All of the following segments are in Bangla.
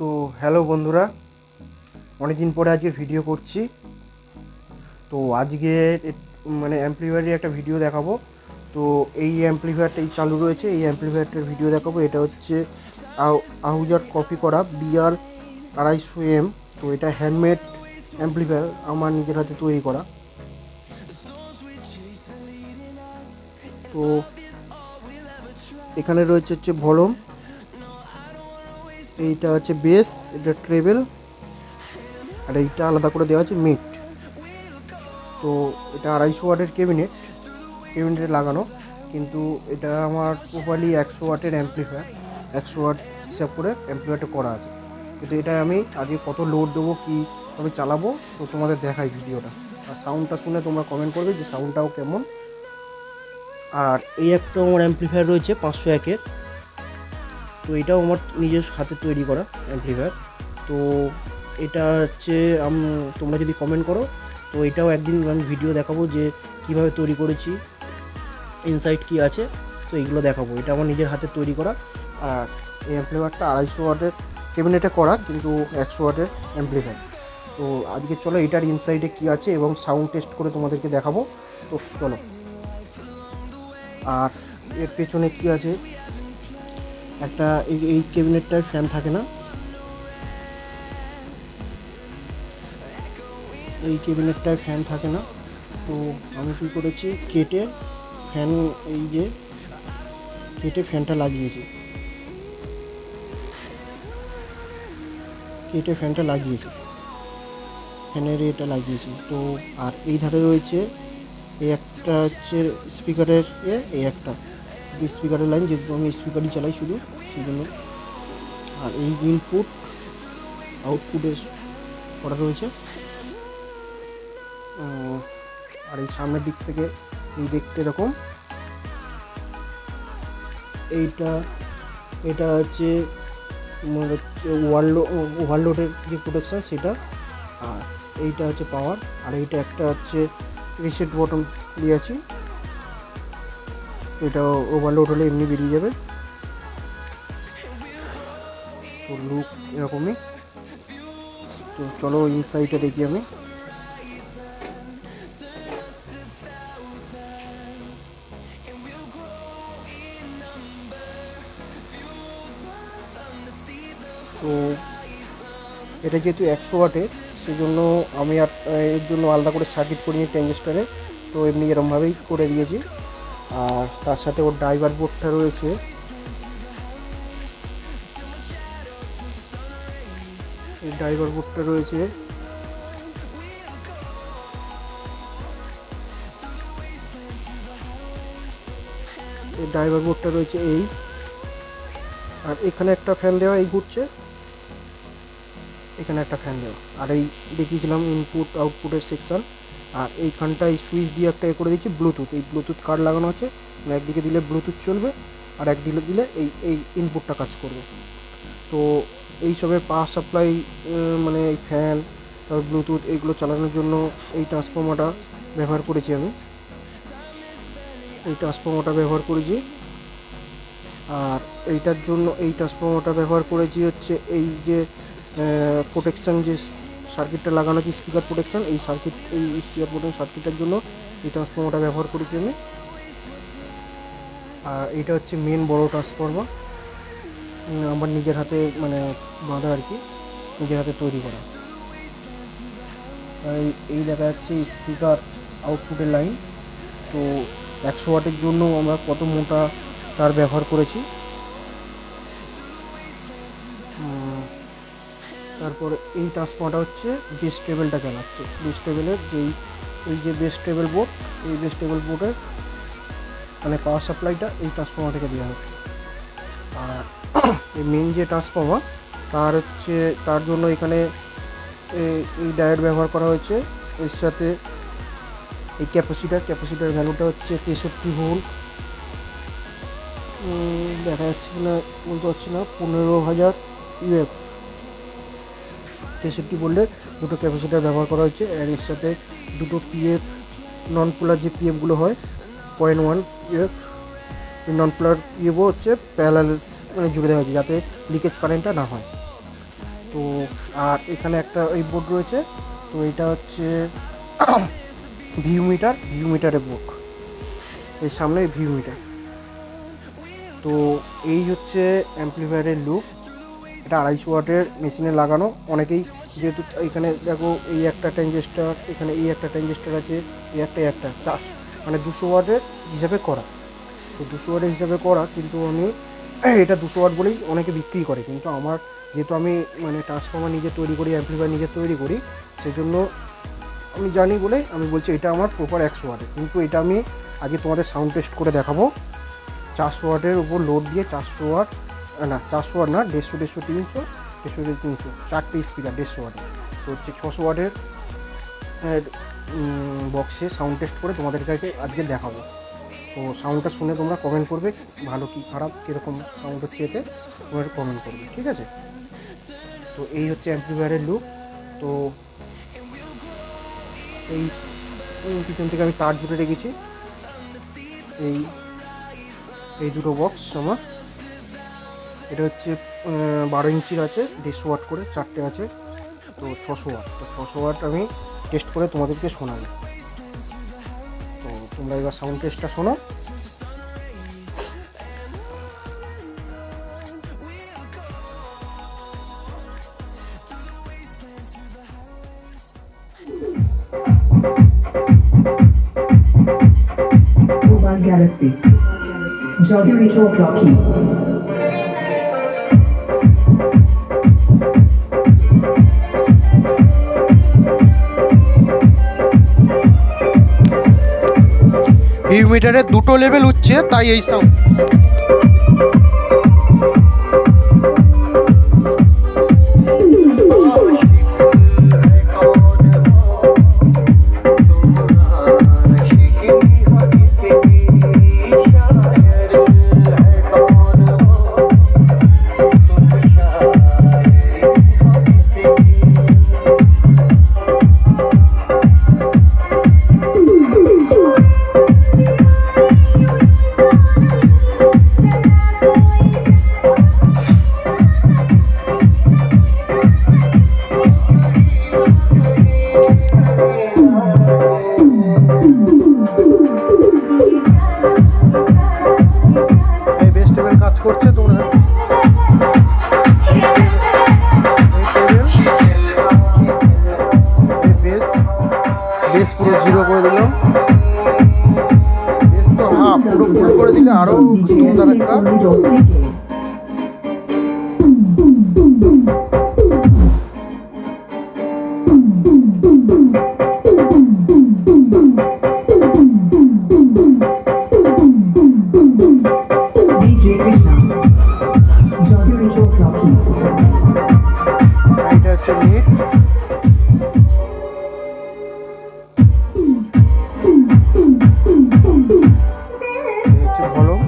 তো হ্যালো বন্ধুরা, অনেকদিন পরে আজকে ভিডিও করছি। তো আজকে মানে অ্যাম্প্লিফায়ারের একটা ভিডিও দেখাবো। তো এই অ্যাম্প্লিফায়ারটাই চালু রয়েছে, এই অ্যাম্প্লিফায়ারটার ভিডিও দেখাবো। এটা হচ্ছে আহুজার কপি করা বিআর 250M। তো এটা হ্যান্ডমেড অ্যাম্প্লিফায়ার, আমার নিজের হাতে তৈরি করা। তো এখানে রয়েছে হচ্ছে ভলিউম, এইটা হচ্ছে বেস, এটা ট্রেবেল, আর এইটা আলাদা করে দেওয়া আছে মিড। তো এটা 250 ওয়াটের ক্যাবিনেটে লাগানো, কিন্তু এটা আমার প্রপারলি 100 ওয়াটের অ্যাম্প্লিফায়ার, 100 ওয়াট হিসাব করে অ্যাম্প্লিফায়ারটা করা আছে। কিন্তু এটা আমি আজকে কত লোড দেবো, কীভাবে চালাবো, তো তোমাদের দেখাই ভিডিওটা। আর সাউন্ডটা শুনে তোমরা কমেন্ট করবে যে সাউন্ডটাও কেমন। আর এই একটা আমার অ্যাম্প্লিফায়ার রয়েছে 501-এর। তো এটাও আমার নিজের হাতে তৈরি করা অ্যাম্প্লিফায়ার। তো এটা হচ্ছে তোমরা যদি কমেন্ট করো তো এটাও একদিন আমি ভিডিও দেখাবো যে কিভাবে তৈরি করেছি, ইনসাইড কি আছে, তো এইগুলো দেখাবো। এটা আমার নিজের হাতে তৈরি করা। আর এই অ্যাম্প্লিফায়ারটা 250 ওয়াটের ক্যাবিনেটে করা, কিন্তু 100 ওয়াটের অ্যাম্প্লিফায়ার। তো আজকে চলো এটার ইনসাইডে কি আছে এবং সাউন্ড টেস্ট করে তোমাদেরকে দেখাবো। তো চলো। আর এর পেছনে কি আছে, একটা এই ক্যাবিনেটটায় ফ্যান থাকে না, এই ক্যাবিনেটটায় ফ্যান থাকে না। তো আমি কী করেছি, কেটে ফ্যানটা লাগিয়েছি, ফ্যানের এটা লাগিয়েছি। তো আর এই ধারে রয়েছে এই একটা হচ্ছে স্পিকারের এই একটা স্পিকারের লাইন, যেহেতু আমি স্পিকারই চালাই শুধু সেই জন্য। আর এই ইনপুট আউটপুটের করা রয়েছে। আর এই সামনের দিক থেকে এই দেখতে এরকম, এটা হচ্ছে ওভারলোডের যে প্রোটেকশান সেটা। আর এইটা হচ্ছে পাওয়ার, আর এইটা একটা হচ্ছে রিসেট বটন দিয়েছি, এটা ওভারলোড হলে এমনি বেরিয়ে যাবে। তো লুক এরকমই। তো চলো ইনসাইডটা দেখি আমি। তো এটা যেহেতু 100 ওয়াটের, সেজন্য আমি আর এর জন্য আলাদা করে সার্কিট করিনি ট্রানজিস্টারে, তো এমনি এরমভাবেই করে দিয়েছি। আর তার সাথে ওর ড্রাইভার বোর্ডটা রয়েছে, এই ড্রাইভার বোর্ডটা রয়েছে। এই ড্রাইভার বোর্ডটা রয়েছে এই, আর এখানে একটা ফ্যান দেওয়া, এই ঘুরছে, এখানে একটা ফ্যান দেওয়া। আর এই দেখিয়েছিলাম ইনপুট আউটপুটের সেকশান। আর এইখানটায় সুইচ দিয়ে একটা করে দিয়েছি ব্লুটুথ, এই ব্লুটুথ কার্ড লাগানো আছে, মানে একদিকে দিলে ব্লুটুথ চলবে আর একদিকে দিলে এই ইনপুটটা কাজ করবে। তো এইসবের পাওয়ার সাপ্লাই, মানে এই ফ্যান, তারপর ব্লুটুথ, এইগুলো চালানোর জন্য এই ট্রান্সফর্মারটা ব্যবহার করেছি আমি, আর এইটার জন্য এই ট্রান্সফর্মারটা ব্যবহার করেছি হচ্ছে এই যে প্রোটেকশান, যে সার্কিটটা লাগানো আছে স্পিকার প্রোটেকশান, এই স্পিকার প্রোটেকশন সার্কিটের জন্য এই ট্রান্সফর্মারটা ব্যবহার করেছি আমি। আর এইটা হচ্ছে মেন বড় ট্রান্সফর্মার, আমার নিজের হাতে মানে বাঁধা আর কি, নিজের হাতে তৈরি করা। এই দেখা যাচ্ছে স্পিকার আউটপুটের লাইন। তো 100 ওয়াটের জন্য আমরা কত মোটা তার ব্যবহার করেছি। তারপরে এই ট্রান্সফর্মারটা হচ্ছে বেস টেবিলটা চালাচ্ছে, বেস টেবিলের এই যে বেস টেবিল বোর্ড, এই বেস টেবিল বোর্ডের মানে পাওয়ার সাপ্লাইটা এই ট্রান্সফর্মার থেকে দেওয়া হচ্ছে। আর এই মেন যে ট্রান্সফর্মার তার জন্য এখানে এই ডায়োড ব্যবহার করা হয়েছে। এর সাথে এই ক্যাপাসিটার ভ্যালুটা হচ্ছে 63 ভোল্ট, দেখা যাচ্ছে কিনা বলতে পারছি না, 15,000 ইউএফ 63 ভোল্টের দুটো ক্যাপাসিটার ব্যবহার করা হয়েছে। আর এর সাথে দুটো পিএফ, নন পোলার যে পিএফগুলো হয় 0.1 ইউএফ, এই নন পোলার পিএফও হচ্ছে প্যারালাল মানে জুড়ে দেওয়া হয়েছে যাতে লিকেজ কারেন্টটা না হয়। তো আর এখানে একটা এই বোর্ড রয়েছে, তো এটা হচ্ছে ভিউ মিটারের বোর্ড, এর সামনে ভিউ মিটার। তো এই হচ্ছে অ্যাম্প্লিফায়ারের লুক। এটা 250 ওয়াটের মেশিনে লাগানো। অনেকেই যেহেতু এখানে দেখো এই একটা ট্রানজিস্টার, এখানে এই একটা ট্রানজিস্টার আছে, এই একটা চার্জ, মানে 200 ওয়াটের হিসাবে করা। তো 200 ওয়াটের হিসাবে করা, কিন্তু আমি এটা 200 ওয়াট বলেই অনেকে বিক্রি করে, কিন্তু আমার যেহেতু আমি মানে ট্রান্সফর্মার নিজে তৈরি করি, অ্যাম্প্লিফায়ার নিজে তৈরি করি, সেই জন্য আমি জানি বলে আমি বলছি এটা আমার প্রপার 100 ওয়াটের। কিন্তু এটা আমি আজকে তোমাদের সাউন্ড টেস্ট করে দেখাবো। 400 ওয়াটের উপর লোড দিয়ে 400 ওয়াট না 400 ওয়াট না 150, 300, 300, 4টে স্পিকার 150 ওয়াটের। তো হচ্ছে 600 ওয়াটের বক্সে সাউন্ড টেস্ট করে তোমাদেরকে আজকে দেখাবো। তো সাউন্ডটা শুনে তোমরা কমেন্ট করবে, ভালো কি খারাপ কীরকম সাউন্ড হচ্ছে এতে, তোমরা কমেন্ট করবে, ঠিক আছে? তো এই হচ্ছে অ্যাম্প্লিফায়ারের লুক। তো এই পিছন থেকে আমি তার জুড়ে রেখেছি। এই দুটো বক্স আমার, এটা হচ্ছে 12 ইঞ্চির আছে, 150 ওয়াট করে 4টে আছে, তো 600 ওয়াট। তো 600 ওয়াট আমি টেস্ট করে তোমাদেরকে শোনাবো। তো তোমরা এবার সাউন্ড টেস্টটা শোনো। Galaxy. Jogger Talk Rocky. View মিটারে দুটো লেভেল হচ্ছে, তাই এই সাউন্ড। করছে তোমরা বেস পুরো 0 করে দিলাম, বেস তো পুরো ফুল করে দিলে আরো ধুমধারাক্কা। এটা হচ্ছে মিট, হচ্ছে ভলুম।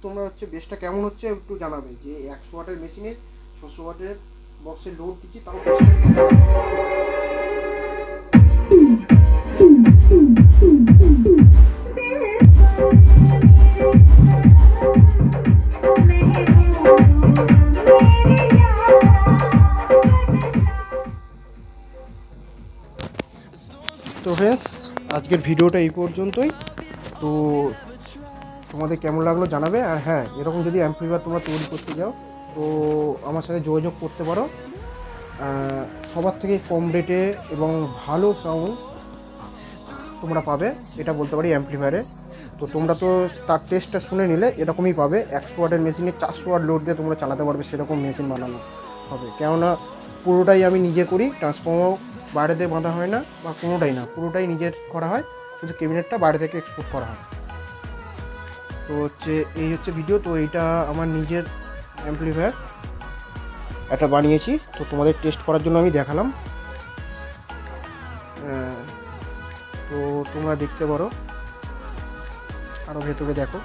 তোমরা হচ্ছে বেসটা কেমন হচ্ছে একটু জানাবে, যে 100 ওয়াটের মেশিনে 600 ওয়াটের বক্সে লোড দিচ্ছি, তাও বেসটা একটু জানাবে। তো ফ্রেন্ডস, আজকের ভিডিওটা এই পর্যন্তই। তো তোমাদের কেমন লাগলো জানাবে। আর হ্যাঁ, এরকম যদি অ্যাম্প্লিফায়ার তোমরা তৈরি করতে যাও তো আমার সাথে যোগাযোগ করতে পারো। সবার থেকে কম রেটে এবং ভালো সাউন্ড তোমরা পাবে, এটা বলতে পারি অ্যাম্প্লিফায়ারে। তো তোমরা তো তার টেস্টটা শুনে নিলে, এরকমই পাবে। 100 ওয়াটের মেশিনে 400 ওয়াট লোড দিয়ে তোমরা চালাতে পারবে, সেরকম মেশিন বানানো হবে। কেননা পুরোটাই আমি নিজে করি, ট্রান্সফর্মার বাইরে থেকে বাঁধা হয় না, বা কোনোটাই না, পুরোটাই নিজের করা হয়, শুধু ক্যাবিনেটটা বাইরে থেকে এক্সপোর্ট করা হয়। তো হচ্ছে এই হচ্ছে ভিডিও। তো এইটা আমার নিজের অ্যাম্প্লিফায়ার একটা বানিয়েছি, তো তোমাদের টেস্ট করার জন্য আমি দেখালাম। তো তো তোমরা দেখতে পারো, আরও ভেতরে দেখো।